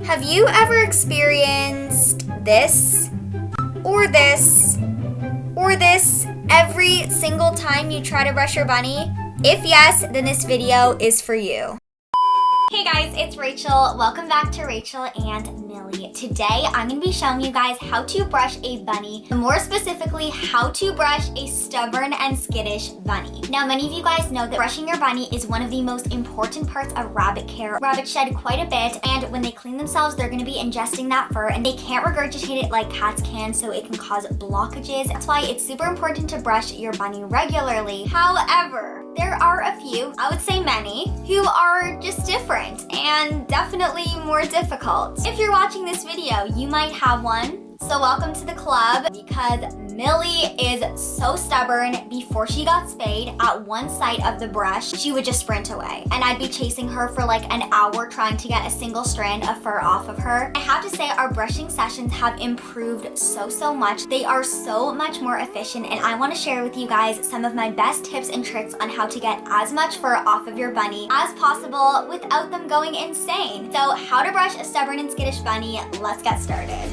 Have you ever experienced this, or this, or this every single time you try to brush your bunny? If yes, then this video is for you. Hey guys, it's Rachel. Welcome back to Rachael and Millie. Today, I'm going to be showing you guys how to brush a bunny, more specifically, how to brush a stubborn and skittish bunny. Now, many of you guys know that brushing your bunny is one of the most important parts of rabbit care. Rabbits shed quite a bit, and when they clean themselves, they're going to be ingesting that fur, and they can't regurgitate it like cats can, so it can cause blockages. That's why it's super important to brush your bunny regularly. However, there are a few, I would say many, who are just different and definitely more difficult. If you're watching this video, you might have one. So welcome to the club, because Millie is so stubborn. Before she got spayed, at one sight of the brush, she would just sprint away. And I'd be chasing her for like an hour trying to get a single strand of fur off of her. I have to say our brushing sessions have improved so much. They are so much more efficient, and I want to share with you guys some of my best tips and tricks on how to get as much fur off of your bunny as possible without them going insane. So how to brush a stubborn and skittish bunny, let's get started.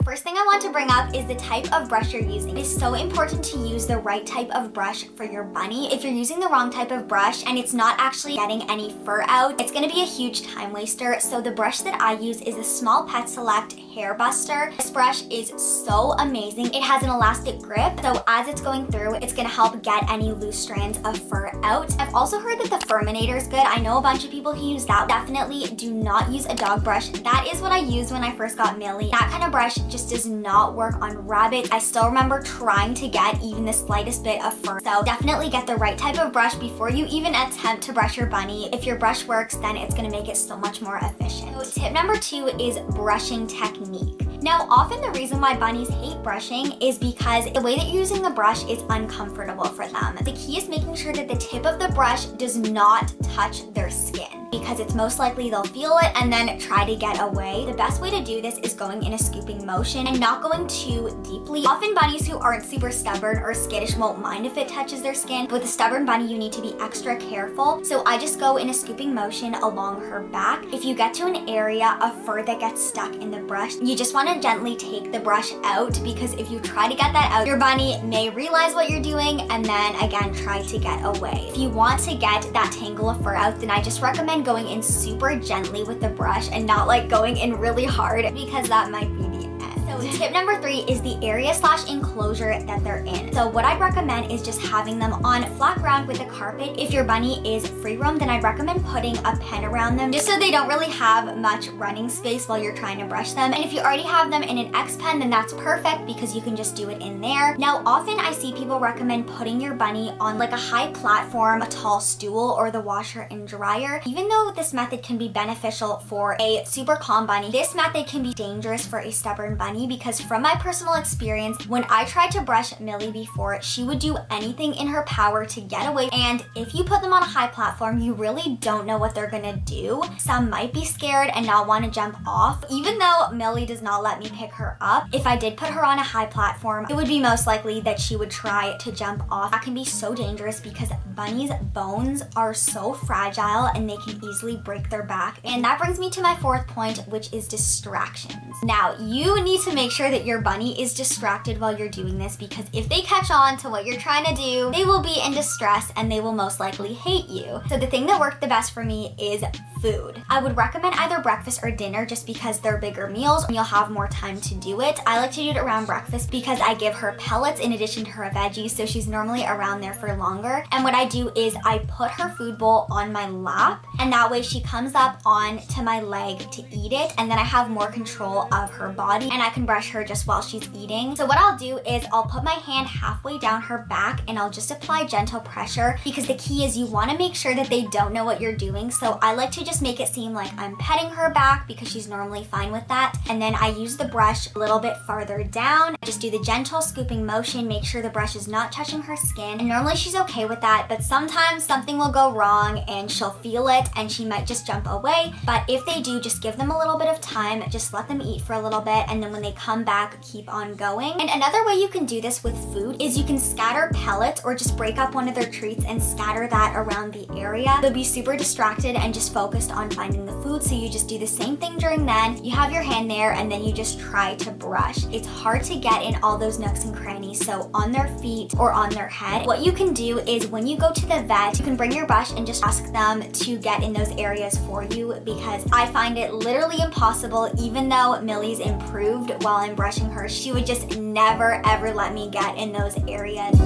First thing I want to bring up is the type of brush you're using. It is so important to use the right type of brush for your bunny. If you're using the wrong type of brush and it's not actually getting any fur out, it's going to be a huge time waster. So the brush that I use is a small Pet Select hair buster. This brush is so amazing. It has an elastic grip, so as it's going through, it's going to help get any loose strands of fur out. I've also heard that the Furminator is good. I know a bunch of people who use that. Definitely do not use a dog brush. That is what I used when I first got Millie. That kind of brush just does not work on rabbits. I still remember trying to get even the slightest bit of fur. So definitely get the right type of brush before you even attempt to brush your bunny. If your brush works, then it's going to make it so much more efficient. So tip number 2 is brushing technique. Now, often the reason why bunnies hate brushing is because the way that you're using the brush is uncomfortable for them. The key is making sure that the tip of the brush does not touch their skin, because it's most likely they'll feel it and then try to get away. The best way to do this is going in a scooping motion and not going too deeply. Often bunnies who aren't super stubborn or skittish won't mind if it touches their skin. With a stubborn bunny, you need to be extra careful. So I just go in a scooping motion along her back. If you get to an area of fur that gets stuck in the brush, you just want to gently take the brush out, because if you try to get that out, your bunny may realize what you're doing and then again try to get away. If you want to get that tangle of fur out, then I just recommend going in super gently with the brush and not like going in really hard, because that might be the end. So tip number 3 is the area/enclosure that they're in. So what I'd recommend is just having them on flat ground with a carpet. If your bunny is free roam, then I'd recommend putting a pen around them just so they don't really have much running space while you're trying to brush them. And if you already have them in an X pen, then that's perfect, because you can just do it in there. Now, often I see people recommend putting your bunny on like a high platform, a tall stool, or the washer and dryer. Even though this method can be beneficial for a super calm bunny, this method can be dangerous for a stubborn bunny, because from my personal experience, when I tried to brush Millie before, she would do anything in her power to get away. And if you put them on a high platform, you really don't know what they're gonna do. Some might be scared and not want to jump off. Even though Millie does not let me pick her up, if I did put her on a high platform, it would be most likely that she would try to jump off. That can be so dangerous because bunnies' bones are so fragile and they can easily break their back. And that brings me to my 4th point, which is distractions. Now, you need to make sure that your bunny is distracted while you're doing this, because if they catch on to what you're trying to do, they will be in distress and they will most likely hate you. So the thing that worked the best for me is food. I would recommend either breakfast or dinner, just because they're bigger meals and you'll have more time to do it. I like to do it around breakfast because I give her pellets in addition to her veggies, so she's normally around there for longer. And what I do is I put her food bowl on my lap, and that way she comes up on to my leg to eat it, and then I have more control of her body and I can brush her just while she's eating. So what I'll do is I'll put my hand halfway down her back and I'll just apply gentle pressure, because the key is you want to make sure that they don't know what you're doing. So I like to just make it seem like I'm petting her back, because she's normally fine with that. And then I use the brush a little bit farther down. I just do the gentle scooping motion, make sure the brush is not touching her skin. And normally she's okay with that, but sometimes something will go wrong and she'll feel it and she might just jump away. But if they do, just give them a little bit of time, just let them eat for a little bit, and then when they they come back, keep on going. And another way you can do this with food is you can scatter pellets or just break up one of their treats and scatter that around the area. They'll be super distracted and just focused on finding the food, so you just do the same thing during then. You have your hand there and then you just try to brush. It's hard to get in all those nooks and crannies, so on their feet or on their head. What you can do is when you go to the vet, you can bring your brush and just ask them to get in those areas for you, because I find it literally impossible. Even though Millie's improved while I'm brushing her, she would just never ever let me get in those areas.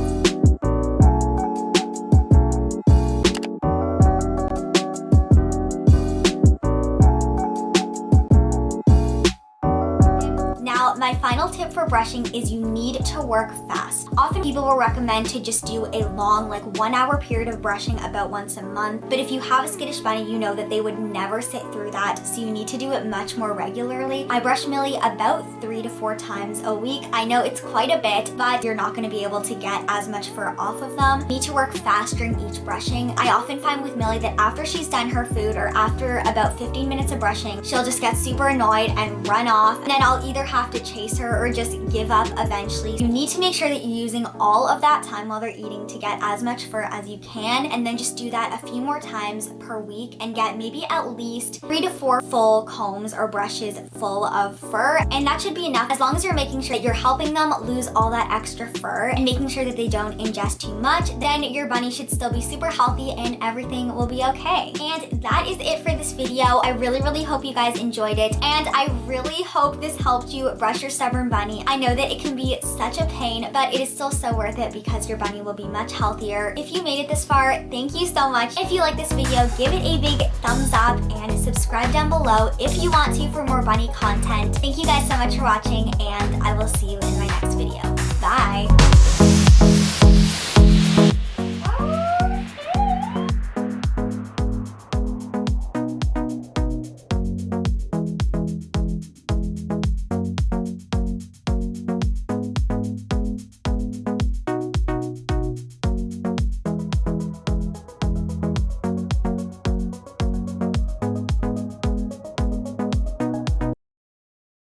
My final tip for brushing is you need to work fast. Often people will recommend to just do a long, like 1 hour period of brushing about once a month. But if you have a skittish bunny, you know that they would never sit through that, so you need to do it much more regularly. I brush Millie about 3 to 4 times a week. I know it's quite a bit, but you're not going to be able to get as much fur off of them. You need to work fast during each brushing. I often find with Millie that after she's done her food or after about 15 minutes of brushing, she'll just get super annoyed and run off, and then I'll either have to chase her or just give up eventually. You need to make sure that you're using all of that time while they're eating to get as much fur as you can, and then just do that a few more times per week and get maybe at least 3 to 4 full combs or brushes full of fur, and that should be enough as long as you're making sure that you're helping them lose all that extra fur and making sure that they don't ingest too much. Then your bunny should still be super healthy and everything will be okay. And that is it for this video. I really hope you guys enjoyed it, and I really hope this helped you brush your stubborn bunny. I know that it can be such a pain, but it is still so worth it because your bunny will be much healthier. If you made it this far, thank you so much. If you like this video, give it a big thumbs up and subscribe down below if you want to for more bunny content. Thank you guys so much for watching, and I will see you in my next video. Bye!